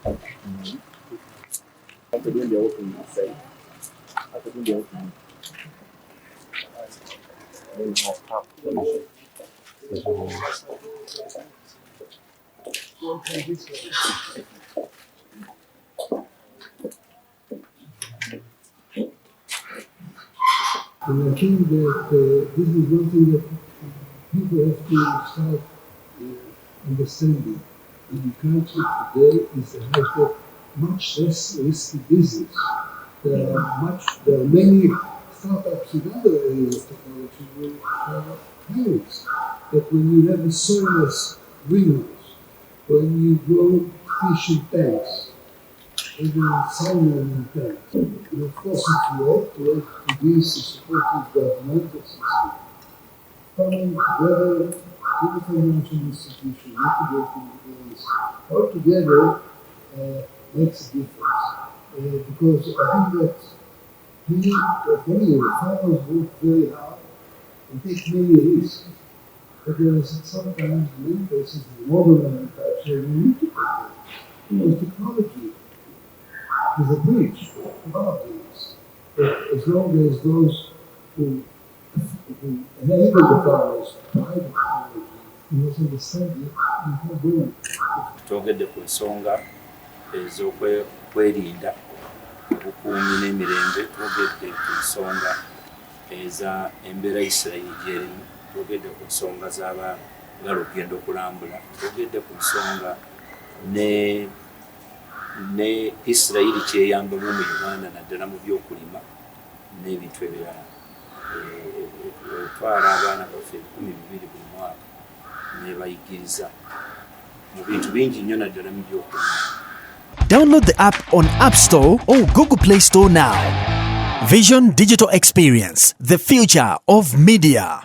And I think that this is one thing that people have to start understanding. Agriculture today is much less risky business. There are many startups in other areas of technology with pilots. That when you have a soilless greenhouse, when you grow fish in tanks, even salmon in tanks, and of course if you add to this a supportive governmental system, coming together with the financial institution, integrating this, all together makes a difference. Because I think that farmers work very hard and take many risks. But there is sometimes, in many cases, in modern agriculture, you need to take technology is a bridge to our things. But as long as those who enable the farmers to buy the technology and also understand it, you can do it. Twogedde ku nsonga ez'okwerinda obukuumi n'emirembe, twogedde ku nsonga eza embeera Isirayiri gy'erimu, twogedde ku nsonga z'abaagala okugenda okulambula, twogedde ku nsonga ne Isirayiri kyeyambamu mu Uganda naddala mu by'okulima n'ebintu ebirala. Otwala abaana baffe 200 buli mwaka nebayigiriza mu bintu bingi nnyo naddala mu by'okulima. Download the app on App Store or Google Play Store now. Vision Digital Experience, the future of media.